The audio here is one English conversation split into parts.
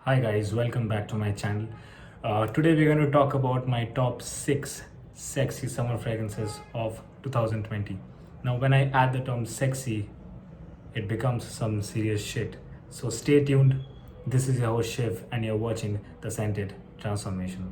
Hi guys, welcome back to my channel. Today we're going to talk about my top 6 sexy summer fragrances of 2020. Now when I add the term sexy, it becomes some serious shit. So stay tuned. This is your host Shiv and you're watching The Scented Transformation.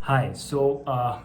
Hi,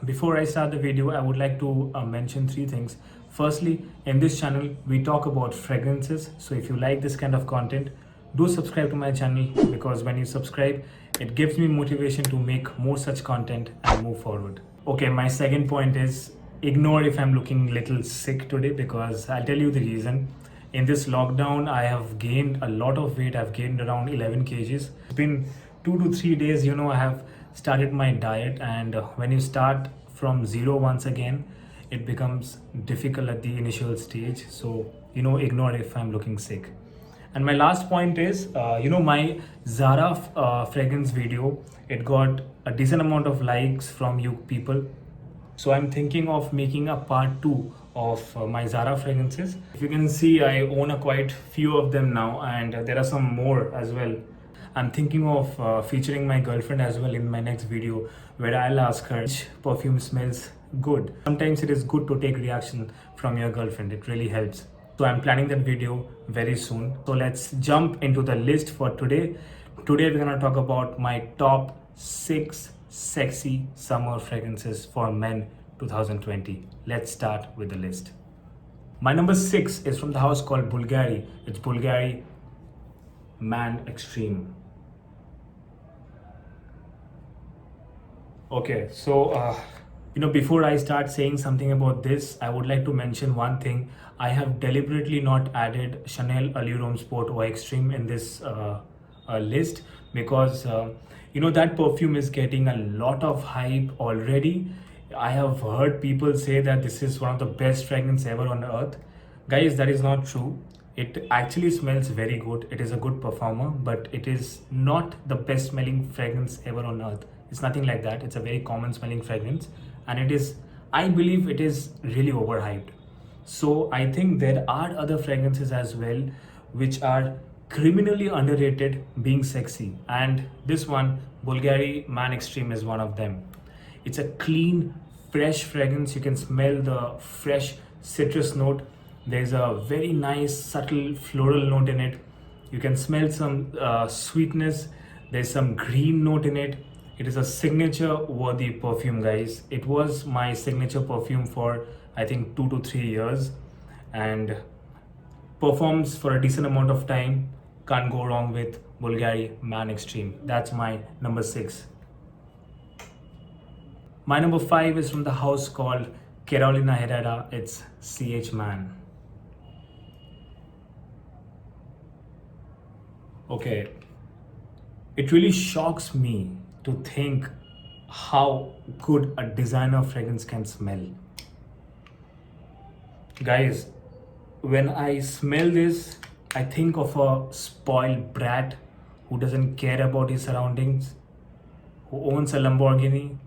before I start the video, I would like to mention three things. Firstly, in this channel, we talk about fragrances. So if you like this kind of content, do subscribe to my channel because when you subscribe, it gives me motivation to make more such content and move forward. Okay, my second point is ignore if I'm looking little sick today because I'll tell you the reason. In this lockdown, I have gained a lot of weight. I've gained around 11 kgs. It's been 2 to 3 days, I have started my diet, and when you start from zero once again, it becomes difficult at the initial stage. So, ignore if I'm looking sick. And my last point is, my Zara fragrance video, it got a decent amount of likes from you people. So I'm thinking of making a part 2 of my Zara fragrances. If you can see, I own a quite few of them now, and there are some more as well. I'm thinking of featuring my girlfriend as well in my next video, where I'll ask her which perfume smells good. Sometimes it is good to take reaction from your girlfriend. It really helps. So I'm planning that video very soon. So let's jump into the list for today. Today we're gonna talk about my top 6 sexy summer fragrances for men 2020. Let's start with the list. My number 6 is from the house called Bulgari. It's Bulgari Man Extreme. Okay, so before I start saying something about this, I would like to mention one thing. I have deliberately not added Chanel Allure Homme Sport or Extreme in this list because that perfume is getting a lot of hype already. I have heard people say that this is one of the best fragrance ever on earth. Guys, that is not true. It actually smells very good. It is a good performer, but it is not the best smelling fragrance ever on earth. It's nothing like that. It's a very common smelling fragrance, and I believe it is really overhyped. So I think there are other fragrances as well which are criminally underrated being sexy, and this one, Bulgari Man Extreme, is one of them. It's a clean, fresh fragrance. You can smell the fresh citrus note. There's a very nice subtle floral note in it. You can smell some sweetness. There's some green note in it. It is a signature worthy perfume, guys. It was my signature perfume for I think 2 to 3 years and performs for a decent amount of time. Can't go wrong with Bulgari Man Extreme. That's my number 6. My number 5 is from the house called Kerali Man. It's CH Man. Okay, it really shocks me to think how good a designer fragrance can smell. Guys, when I smell this, I think of a spoiled brat who doesn't care about his surroundings, who owns a Lamborghini.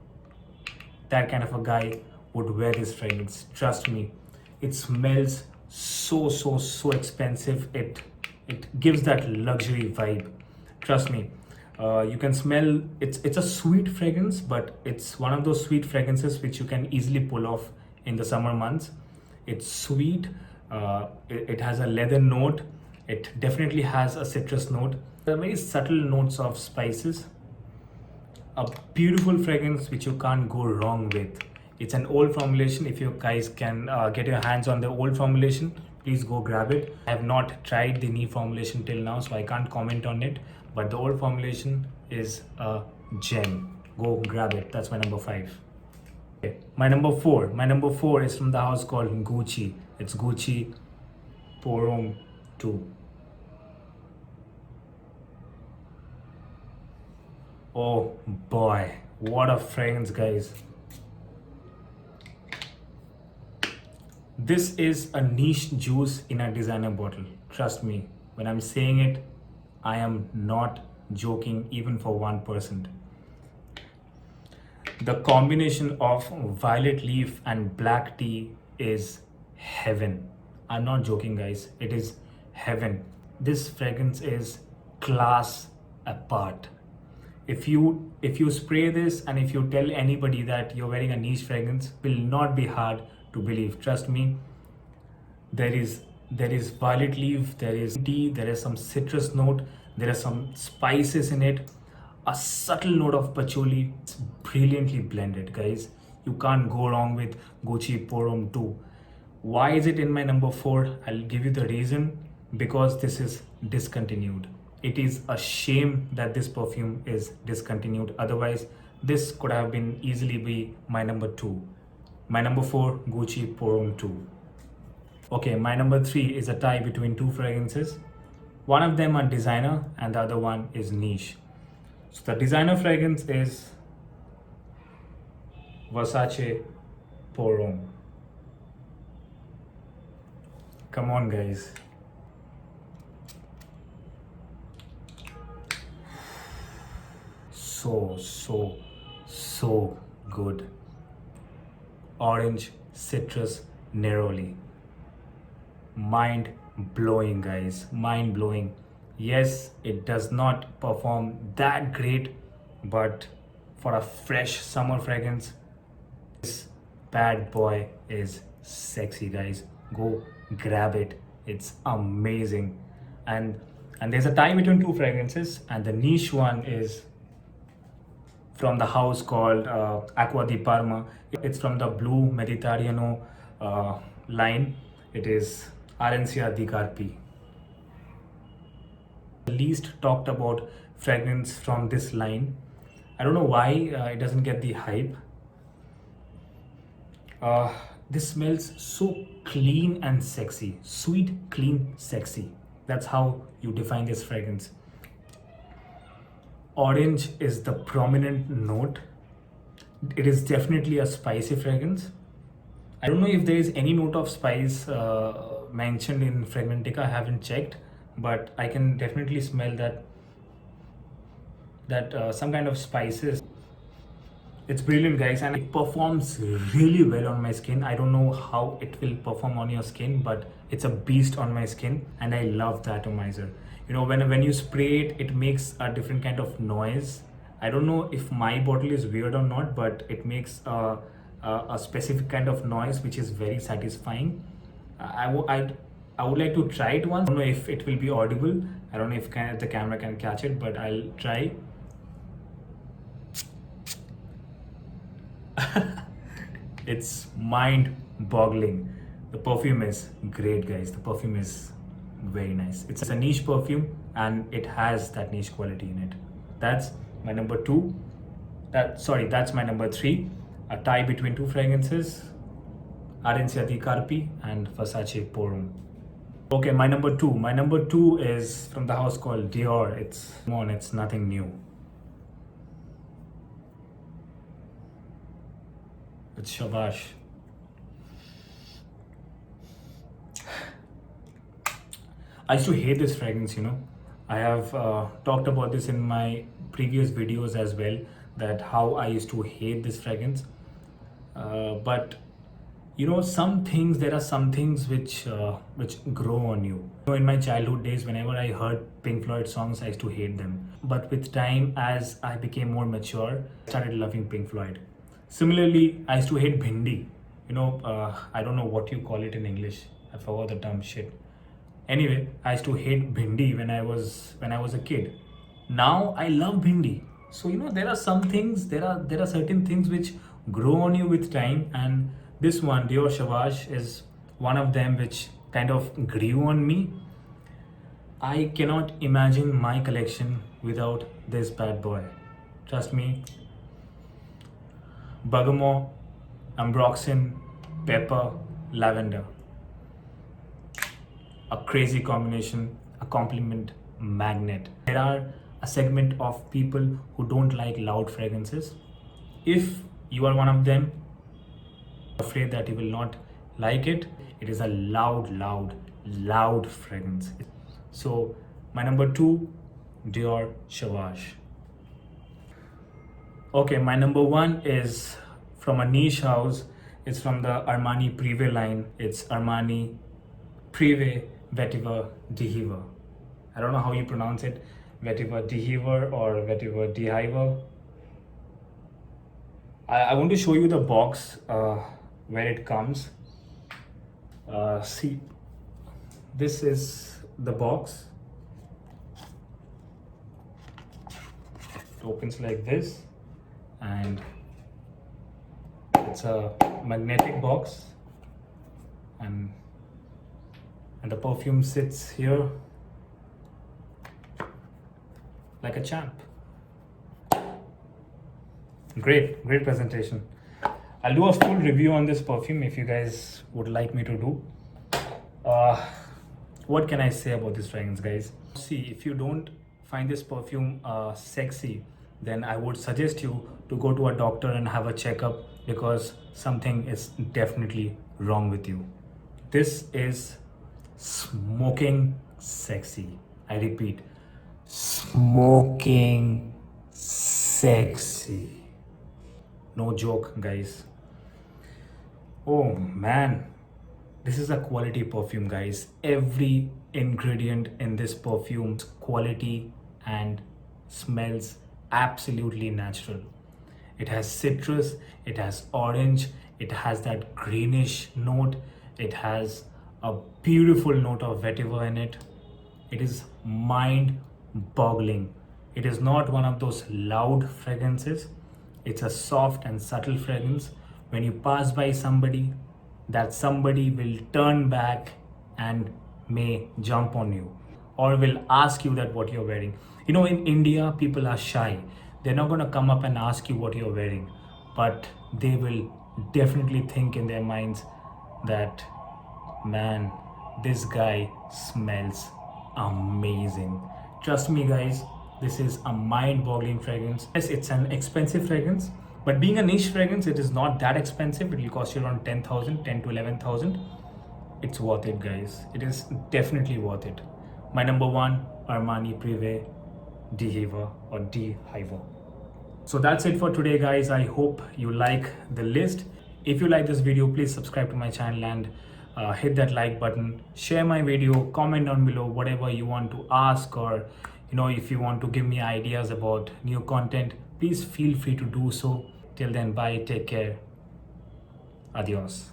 That kind of a guy would wear this fragrance. Trust me, it smells so expensive. It gives that luxury vibe. Trust me. You can smell it's a sweet fragrance, but it's one of those sweet fragrances which you can easily pull off in the summer months. It's sweet. It has a leather note. It definitely has a citrus note. There are very subtle notes of spices. A beautiful fragrance which you can't go wrong with. It's an old formulation. If you guys can get your hands on the old formulation, please go grab it. I have not tried the new formulation till now, so I can't comment on it. But the old formulation is a gem. Go grab it. That's my number 5. Okay. My number 4 is from the house called Gucci. It's Gucci Pour Homme 2. Oh boy, what a fragrance, guys. This is a niche juice in a designer bottle. Trust me, when I'm saying it, I am not joking even for 1%. The combination of violet leaf and black tea is heaven. I'm not joking, guys. It is heaven. This fragrance is class apart. If you spray this and if you tell anybody that you're wearing a niche fragrance, will not be hard to believe. Trust me. There is violet leaf, there is tea, there is some citrus note, there are some spices in it, a subtle note of patchouli. It's brilliantly blended, guys. You can't go wrong with Gucci Porum 2. Why is it in my number 4? I'll give you the reason. Because this is discontinued. It is a shame that this perfume is discontinued. Otherwise, this could have been easily be my number 2. My number 4, Gucci Porum 2. Okay, my number 3 is a tie between two fragrances. One of them are designer and the other one is niche. So the designer fragrance is Versace Porum. Come on, guys. So good. Orange, citrus, neroli. Mind blowing, guys. Mind blowing. Yes, it does not perform that great, but for a fresh summer fragrance, this bad boy is sexy, guys. Go grab it. It's amazing. And there's a tie between two fragrances, and the niche one is from the house called Acqua di Parma. It's from the Blue Mediterraneo line. It is Arencia di Carpi. The least talked about fragrance from this line. I don't know why it doesn't get the hype. This smells so clean and sexy. Sweet, clean, sexy. That's how you define this fragrance. Orange is the prominent note. It is definitely a spicy fragrance. I don't know if there is any note of spice mentioned in Fragmentica. I haven't checked, but I can definitely smell that some kind of spices. It's brilliant, guys, and it performs really well on my skin. I don't know how it will perform on your skin, but it's a beast on my skin, and I love the atomizer. You know, when you spray it, it makes a different kind of noise. I don't know if my bottle is weird or not, but it makes a specific kind of noise which is very satisfying. I would like to try it once. I don't know if it will be audible. I don't know if the camera can catch it, but I'll try. It's mind-boggling. The perfume is great, guys. The perfume is very nice. It's a niche perfume and it has that niche quality in it. That's my number 2. That's my number 3. A tie between two fragrances, Arencia di Carpi and Versace Porum. Okay, my number 2. My number 2 is from the house called Dior. It's nothing new. It's Shivasish. I used to hate this fragrance, you know. I have talked about this in my previous videos as well, that how I used to hate this fragrance. But you know, there are some things which grow on you. You know, in my childhood days, whenever I heard Pink Floyd songs, I used to hate them. But with time, as I became more mature, I started loving Pink Floyd. Similarly, I used to hate bhindi. You know, I don't know what you call it in English. I forgot the term shit. Anyway, I used to hate bhindi when I was a kid. Now I love bhindi. So you know, there are some things, there are certain things which grow on you with time, and this one, Dior Shivasish, is one of them which kind of grew on me. I cannot imagine my collection without this bad boy. Trust me. Bergamot, ambroxan, pepper, lavender. A crazy combination, a compliment magnet. There are a segment of people who don't like loud fragrances. If you are one of them, I'm afraid that you will not like it. It is a loud fragrance. So my number 2, Dior Shivasish. Okay, my number 1 is from a niche house. It's from the Armani Privé line. It's Armani Privé Vetiver Dior. I don't know how you pronounce it, Vetiver Dior or Vetiver Dior. I want to show you the box where it comes. See, this is the box. It opens like this, and it's a magnetic box, and the perfume sits here like a champ. Great presentation. I'll do a full review on this perfume if you guys would like me to do. What can I say about this fragrance, guys? See, if you don't find this perfume sexy, then I would suggest you to go to a doctor and have a checkup, because something is definitely wrong with you. This is smoking sexy. I repeat, smoking sexy. No joke, guys. Oh man, this is a quality perfume, guys. Every ingredient in this perfume is quality and smells absolutely natural. It has citrus, it has orange, it has that greenish note, it has a beautiful note of vetiver in it. It is mind boggling. It is not one of those loud fragrances. It's a soft and subtle fragrance. When you pass by somebody, that somebody will turn back and may jump on you, or will ask you that what you're wearing. You know, in India, people are shy. They're not going to come up and ask you what you're wearing, but they will definitely think in their minds that, man, this guy smells amazing. Trust me, guys, this is a mind-boggling fragrance. Yes, it's an expensive fragrance, but being a niche fragrance, it is not that expensive. It will cost you around 10,000, 10 to 11,000. It's worth it, guys. It is definitely worth it. My number one, Armani Privé Dior or Dior. So that's it for today, guys. I hope you like the list. If you like this video, please subscribe to my channel and hit that like button. Share my video, comment down below whatever you want to ask, or if you want to give me ideas about new content, please feel free to do so. Till then, bye, take care, adios.